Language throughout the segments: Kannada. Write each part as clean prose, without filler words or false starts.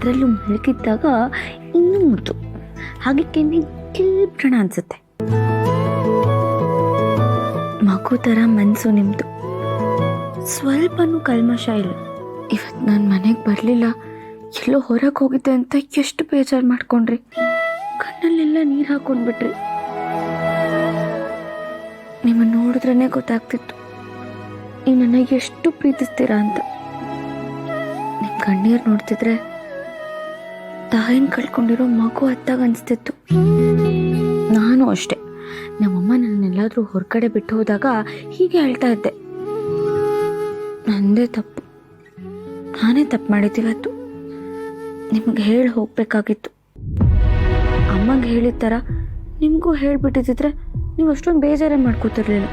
ಅದರಲ್ಲೂ ಮಲಗಿದ್ದಾಗ ಇನ್ನೂ ಮುದ್ದು, ಹಾಗೆ ಕೆನ್ನೆ ಕಿಲ್ಬಿಡೋಣ ಅನ್ಸುತ್ತೆ. ಮಗು ಥರ ಮನಸ್ಸು ನಿಮ್ಮದು, ಸ್ವಲ್ಪನೂ ಕಲ್ಮಶ ಇಲ್ಲ. ಇವತ್ತು ನಾನು ಮನೆಗೆ ಬರಲಿಲ್ಲ, ಎಲ್ಲೋ ಹೊರಗೆ ಹೋಗಿದ್ದೆ ಅಂತ ಎಷ್ಟು ಬೇಜಾರು ಮಾಡ್ಕೊಂಡ್ರಿ. ಕಣ್ಣಲ್ಲೆಲ್ಲ ನೀರು ಹಾಕೊಂಡ್ಬಿಟ್ರಿ. ನಿಮ್ಮನ್ನು ನೋಡಿದ್ರೇ ಗೊತ್ತಾಗ್ತಿತ್ತು ನೀವು ನನಗೆ ಎಷ್ಟು ಪ್ರೀತಿಸ್ತೀರಾ ಅಂತ. ನಿಮ್ಮ ಕಣ್ಣೀರು ನೋಡ್ತಿದ್ರೆ ತಾಯಿನ ಕಳ್ಕೊಂಡಿರೋ ಮಗು ಅತ್ತಾಗ ಅನಿಸ್ತಿತ್ತು. ನಾನು ಅಷ್ಟೆ, ನಮ್ಮಮ್ಮ ನನ್ನೆಲ್ಲಾದರೂ ಹೊರಗಡೆ ಬಿಟ್ಟು ಹೋದಾಗ ಹೀಗೆ ಹೇಳ್ತಾ ಇದ್ದೆ, ನಂದೇ ತಪ್ಪು, ನಾನೇ ತಪ್ಪು ಮಾಡಿದ್ದಿವತ್ತು, ನಿಮ್ಗೆ ಹೇಳಿ ಹೋಗ್ಬೇಕಾಗಿತ್ತು. ಅಮ್ಮಂಗೆ ಹೇಳಿದ ಥರ ನಿಮಗೂ ಹೇಳಿಬಿಟ್ಟಿದ್ರೆ ನೀವು ಅಷ್ಟೊಂದು ಬೇಜಾರೇ ಮಾಡ್ಕೋತಿರ್ಲಿಲ್ಲ.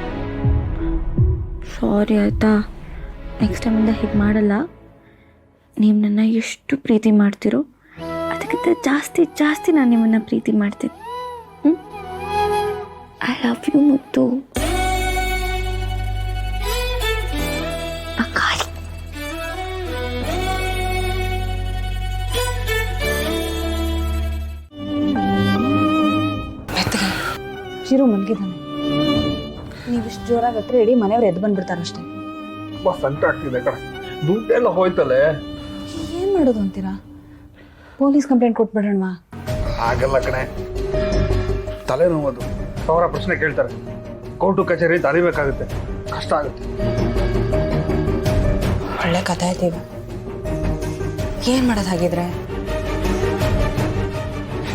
ಸಾರಿ ಆಯಿತಾ, ನೆಕ್ಸ್ಟ್ ಟೈಮಿಂದ ಹೀಗೆ ಮಾಡಲ್ಲ. ನೀವು ನನ್ನ ಎಷ್ಟು ಪ್ರೀತಿ ಮಾಡ್ತೀರೋ ಅದಕ್ಕಿಂತ ಜಾಸ್ತಿ ಜಾಸ್ತಿ ನಾನು ನಿಮ್ಮನ್ನು ಪ್ರೀತಿ ಮಾಡ್ತೀನಿ. ಐ ಲವ್ ಯು ಮುತ್ತು. ಶಿರು ಮಲಗಿದ್ದಾನೆ. ನೀವಿಷ್ಟು ಜೋರಾಗಿ ಹತ್ರ ಇಡೀ ಮನೆಯವ್ರು ಎದ್ದು ಬಂದ್ಬಿಡ್ತಾರಷ್ಟೇ. ಸಂಕಟ ಆಗ್ತಿದೆ ಕಣ, ದುಡ್ಡೆಲ್ಲ ಹೋಯ್ತಲ್ಲೇ. ಏನು ಮಾಡೋದು ಅಂತೀರಾ? ಪೊಲೀಸ್ ಕಂಪ್ಲೇಂಟ್ ಕೊಟ್ಬಿಡೋಣವಾ? ಆಗಲ್ಲ ಕಣೆ, ತಲೆನೋವು. ಸಾವಿರ ಪ್ರಶ್ನೆ ಕೇಳ್ತಾರೆ, ಕೋರ್ಟು ಕಚೇರಿ ಅರಿಬೇಕಾಗುತ್ತೆ, ಕಷ್ಟ ಆಗುತ್ತೆ. ಒಳ್ಳೆ ಕಥೆ ಆಯ್ತೀಗ. ಏನು ಮಾಡೋದು ಹಾಗಿದ್ರೆ?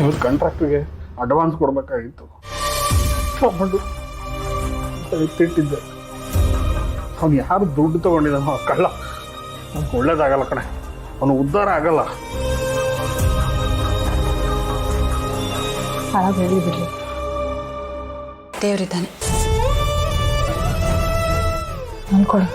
ಇವ್ರ ಕಾಂಟ್ರಾಕ್ಟ್ಗೆ ಅಡ್ವಾನ್ಸ್ ಕೊಡ್ಬೇಕಾಗಿತ್ತು. ತಗೊಂಡು ಎತ್ತಿಟ್ಟಿದ್ದೆ. ಅವ್ನು ಯಾರು ದುಡ್ಡು ತಗೊಂಡಿದ್ದಾನೋ ಕಳ್ಳ, ಅವ್ನಿಗೆ ಒಳ್ಳೇದಾಗಲ್ಲ ಕಣೆ, ಅವನು ಉದ್ಧಾರ ಆಗಲ್ಲ. ಹಾಳಾಗಿ ಹೇಳಿ ಬಿಡ್ಲಿ, ದೇವರಿದ್ದಾನೆ. ಅನ್ಕೊಳ್ಳಿ.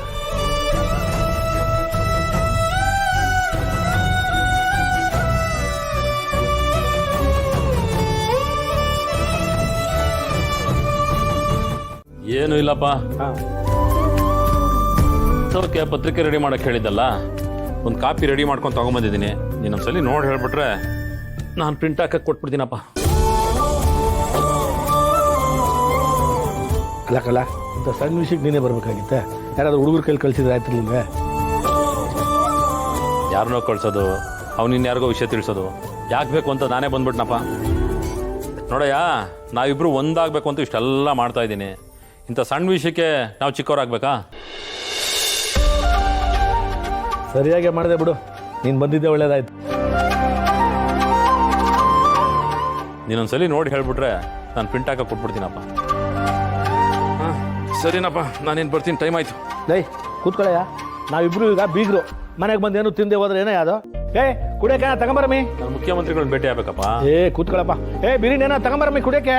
ಏನು ಇಲ್ಲಪ್ಪ, ಸೋಕೆ ಪತ್ರಿಕೆ ರೆಡಿ ಮಾಡಕ್ಕೆ ಹೇಳಿದ್ದಲ್ಲ, ಒಂದು ಕಾಪಿ ರೆಡಿ ಮಾಡ್ಕೊಂಡು ತಗೊಂಬಂದಿದ್ದೀನಿ. ನೀನೊಂದ್ಸಲಿ ನೋಡಿ ಹೇಳ್ಬಿಟ್ರೆ ನಾನು ಪ್ರಿಂಟ್ ಹಾಕಕ್ಕೆ ಕೊಟ್ಬಿಡ್ತೀನಪ್ಪ. ಅಲ್ಲ ಕಲ್ಲ, ಇಂಥ ಸಣ್ಣ ವಿಷಯಕ್ಕೆ ನೀನೇ ಬರ್ಬೇಕಾಗಿತ್ತೆ. ಯಾರಾದ್ರೂ ಹುಡುಗರ ಕೈಲಿ ಕಳ್ಸಿದ್ರೆ ಆಯ್ತು ನಿಮಗೆ. ಯಾರನ್ನೋ ಕಳ್ಸೋದು, ಅವ್ನು ಇನ್ಯಾರಿಗೋ ವಿಷಯ ತಿಳಿಸೋದು ಯಾಕೆ ಬೇಕು ಅಂತ ನಾನೇ ಬಂದ್ಬಿಟ್ನಪ್ಪ. ನೋಡಯ್ಯ, ನಾವಿಬ್ರು ಒಂದಾಗಬೇಕು ಅಂತ ಇಷ್ಟೆಲ್ಲ ಮಾಡ್ತಾ ಇದ್ದೀನಿ. ಇಂಥ ಸಣ್ಣ ವಿಷಯಕ್ಕೆ ನಾವು ಚಿಕ್ಕವರಾಗಬೇಕಾ? ಸರಿಯಾಗಿ ಮಾಡಿದೆ ಬಿಡು, ನೀನು ಬಂದಿದ್ದೆ ಒಳ್ಳೇದಾಯ್ತು. ನೀನೊಂದ್ಸಲಿ ನೋಡಿ ಹೇಳ್ಬಿಟ್ರೆ ನಾನು ಪ್ರಿಂಟ್ ಹಾಕಕ್ಕೆ ಕೊಟ್ಬಿಡ್ತೀನಪ್ಪ. ಹಾಂ ಸರಿನಪ್ಪ, ನಾನೇನು ಬರ್ತೀನಿ, ಟೈಮ್ ಆಯಿತು. ಲೈ ಕೂತ್ಕೊಳ್ಳಯ್ಯ, ನಾವಿಬ್ರು ಈಗ ಬೀಗರು. ಮನೆಗೆ ಬಂದು ಏನು ತಿಂದೆ ಹೋದ್ರೆ ಏನೋ ಯಾವ್ದು. ಕುಡಿಯೋಕೆ ತಗೊಂಬರಮ್ಮಿ. ನಾನು ಮುಖ್ಯಮಂತ್ರಿಗಳನ್ನ ಭೇಟಿ ಆಗ್ಬೇಕಪ್ಪ. ಕೂತ್ಕೊಳ್ಳಪ್ಪ. ಬಿರಿಯಾನಿ ಏನೋ ತಗೊಂಬರಮ್ಮಿ ಕುಡಿಯೋಕೆ.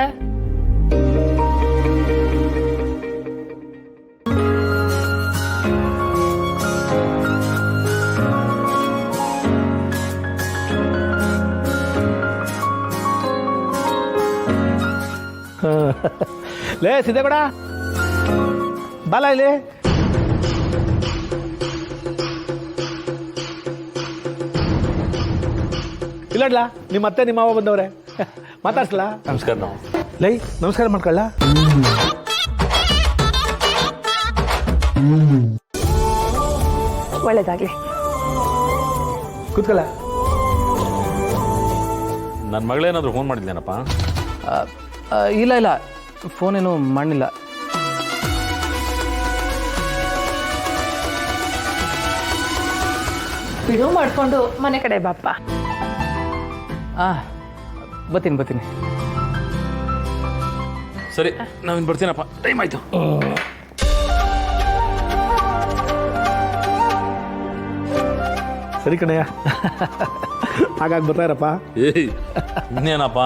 ಲೇ ಸಿದ್ದೇಗೌಡ, ಬಾಲ ಇಲ್ಲಿ. ಇಲ್ಲಡ್ಲ, ನಿಮ್ಮ ಅತ್ತೆ ನಿಮ್ಮ ಮಾವ ಬಂದವ್ರೆ, ಮಾತಾಡ್ಸಲ್ಲ. ನಮಸ್ಕಾರ. ನಾವು ಲೈ ನಮಸ್ಕಾರ ಮಾಡ್ಕೊಳ್ಳ. ಒಳ್ಳೇದಾಗ್ಲಿ, ಕೂತ್ಕೊಳ್ಳ. ನನ್ನ ಮಗಳೇನಾದರೂ ಫೋನ್ ಮಾಡಿದ್ಲೇನಪ್ಪ? ಇಲ್ಲ ಇಲ್ಲ, ಫೋನೇನು ಮಾಡಿಲ್ಲ. ಬಿಡು ಮಾಡ್ಕೊಂಡು ಮನೆ ಕಡೆ ಬಾಪ್ಪ. ಬರ್ತೀನಿ. ಸರಿ, ನಾವಿನ್ನು ಬರ್ತೀನಪ್ಪ, ಟೈಮ್ ಆಯಿತು. ಸರಿ ಕಣಯ್ಯ, ಹಾಗಾಗಿ ಬರ್ತಾ ಇರಪ್ಪ. ಇನ್ನೇನಪ್ಪ,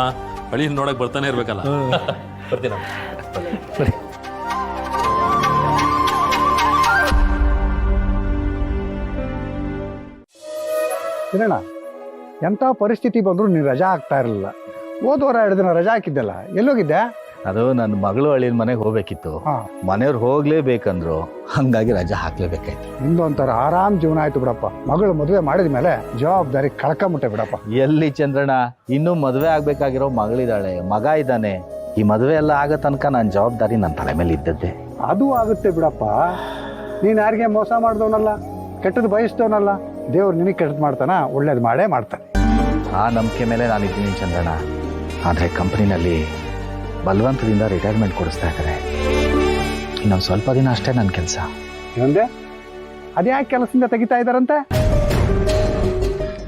ಹಳ್ಳಿನ ನೋಡಕ್ಕೆ ಬರ್ತಾನೆ ಇರ್ಬೇಕಲ್ಲ. ಬರ್ತೀನಪ್ಪ. ಸರಿ. ಕಿರಣ, ಎಂಥ ಪರಿಸ್ಥಿತಿ ಬಂದರೂ ನೀನು ರಜಾ ಆಗ್ತಾ ಇರಲಿಲ್ಲ. ಹೋದ ವಾರ 2 ದಿನ ರಜಾ ಹಾಕಿದ್ದೆಲ್ಲ, ಎಲ್ಲೋಗಿದ್ದೆ? ಅದು ನನ್ನ ಮಗಳು ಅಳಿನ ಮನೆಗೆ ಹೋಗ್ಬೇಕಿತ್ತು. ಮನೆಯವ್ರು ಹೋಗ್ಲೇಬೇಕಂದ್ರು, ಹಂಗಾಗಿ ರಜಾ ಹಾಕ್ಲೇಬೇಕಾಯ್ತು. ನಿಮ್ದು ಒಂಥರ ಆರಾಮ್ ಜೀವನ ಆಯ್ತು ಬಿಡಪ್ಪ. ಮಗಳು ಮದುವೆ ಮಾಡಿದ ಮೇಲೆ ಜವಾಬ್ದಾರಿ ಕಳ್ಕೊಂಬಿಟ್ಟೆ ಬಿಡಪ್ಪ. ಎಲ್ಲಿ ಚಂದ್ರಣ್ಣ, ಇನ್ನೂ ಮದುವೆ ಆಗ್ಬೇಕಾಗಿರೋ ಮಗಳಿದ್ದಾಳೆ, ಮಗ ಇದ್ದಾನೆ. ಈ ಮದುವೆ ಎಲ್ಲ ಆಗೋ ತನಕ ನನ್ನ ಜವಾಬ್ದಾರಿ ನನ್ನ ತಲೆ ಮೇಲೆ ಇದ್ದದ್ದೇ. ಅದು ಆಗುತ್ತೆ ಬಿಡಪ್ಪ. ನೀನ್ ಯಾರಿಗೆ ಮೋಸ ಮಾಡಿದವನಲ್ಲ, ಕೆಟ್ಟದ್ದು ಬಯಸಿದವನಲ್ಲ. ದೇವ್ರು ನಿನಗೆ ಕೆಟ್ಟದ್ದು ಮಾಡ್ತಾನ, ಒಳ್ಳೇದು ಮಾಡೇ ಮಾಡ್ತಾನೆ. ಆ ನಂಬಿಕೆ ಮೇಲೆ ನಾನಿದ್ದೀನಿ ಚಂದ್ರಣ್ಣ. ಆದರೆ ಕಂಪ್ನಿನಲ್ಲಿ ಬಲವಂತದಿಂದ ರಿಟೈರ್ಮೆಂಟ್ ಕೊಡಿಸ್ತಾ ಇದ್ದಾರೆ. ಇನ್ನೊಂದು ಸ್ವಲ್ಪ ದಿನ ಅಷ್ಟೇ ನನ್ನ ಕೆಲಸ. ಏನಂದೆ? ಅದ್ಯಾಕೆ ಕೆಲಸದಿಂದ ತೆಗಿತಾ ಇದ್ದಾರಂತೆ?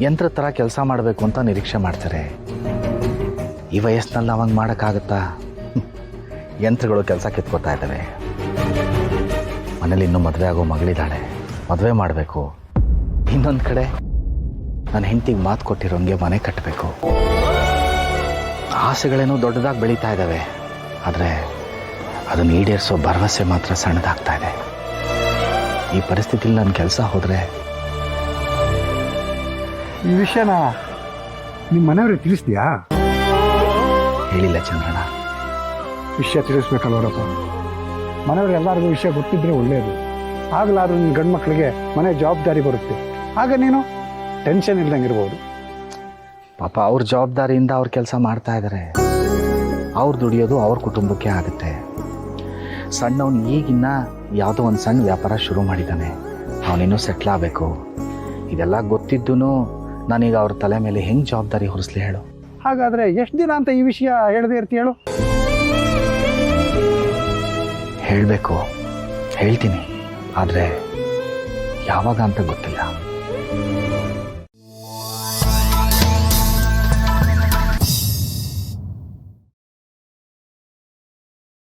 ಯಂತ್ರ ಥರ ಕೆಲಸ ಮಾಡಬೇಕು ಅಂತ ನಿರೀಕ್ಷೆ ಮಾಡ್ತಾರೆ. ಈ ವಯಸ್ಸಿನಲ್ಲಿ ಅವಂಗೆ ಮಾಡೋಕ್ಕಾಗತ್ತಾ? ಯಂತ್ರಗಳು ಕೆಲಸ ಕಿತ್ಕೋತಾ ಇದ್ದಾವೆ. ಮನೇಲಿ ಇನ್ನೂ ಮದುವೆ ಆಗೋ ಮಗಳಿದ್ದಾಳೆ, ಮದುವೆ ಮಾಡಬೇಕು. ಇನ್ನೊಂದು ಕಡೆ ನನ್ನ ಹೆಂಡತಿಗೆ ಮಾತು ಕೊಟ್ಟಿರೋಂಗೆ ಮನೆ ಕಟ್ಟಬೇಕು. ಆಸೆಗಳೇನೋ ದೊಡ್ಡದಾಗಿ ಬೆಳೀತಾ ಇದ್ದಾವೆ, ಆದರೆ ಅದನ್ನು ಈಡೇರಿಸೋ ಭರವಸೆ ಮಾತ್ರ ಸಣ್ಣದಾಗ್ತಾ ಇದೆ. ಈ ಪರಿಸ್ಥಿತಿಲಿ ನನ್ನ ಕೆಲಸ ಹೋದರೆ ಈ ವಿಷಯನ ನಿಮ್ಮ ಮನೆಯವ್ರಿಗೆ ತಿಳಿಸ್ತೀಯಾ? ಹೇಳಿಲ್ಲ ಚಂದ್ರಣ್ಣ. ವಿಷಯ ತಿಳಿಸ್ಬೇಕಲ್ವರಪ್ಪ. ಮನೆಯವ್ರಿಗೆ ಎಲ್ಲರಿಗೂ ವಿಷಯ ಗೊತ್ತಿದ್ರೆ ಒಳ್ಳೆಯದು. ಆಗಲಾದ್ರೂ ನಿನ್ನ ಗಂಡು ಮಕ್ಕಳಿಗೆ ಮನೆ ಜವಾಬ್ದಾರಿ ಬರುತ್ತೆ. ಆಗ ನೀನು ಟೆನ್ಷನ್ ಇಲ್ದಂಗಿರ್ಬೋದು. ಪಾಪ ಅವ್ರ ಜವಾಬ್ದಾರಿಯಿಂದ ಅವ್ರ ಕೆಲಸ ಮಾಡ್ತಾ ಇದ್ದಾರೆ. ಅವ್ರು ದುಡಿಯೋದು ಅವ್ರ ಕುಟುಂಬಕ್ಕೆ ಆಗುತ್ತೆ. ಸಣ್ಣವನು ಈಗಿನ್ನ ಯಾವುದೋ ಒಂದು ಸಣ್ಣ ವ್ಯಾಪಾರ ಶುರು ಮಾಡಿದ್ದಾನೆ. ಅವನಿನ್ನೂ ಸೆಟ್ಲ್ ಆಗಬೇಕು. ಇದೆಲ್ಲ ಗೊತ್ತಿದ್ದೂ ನಾನೀಗ ಅವ್ರ ತಲೆ ಮೇಲೆ ಹೆಂಗೆ ಜವಾಬ್ದಾರಿ ಹೊರಿಸ್ಲಿ ಹೇಳು? ಹಾಗಾದರೆ ಎಷ್ಟು ದಿನ ಅಂತ ಈ ವಿಷಯ ಹೇಳದೇ ಇರ್ತಿ ಹೇಳು? ಹೇಳಬೇಕು, ಹೇಳ್ತೀನಿ. ಆದರೆ ಯಾವಾಗ ಅಂತ ಗೊತ್ತಿಲ್ಲ.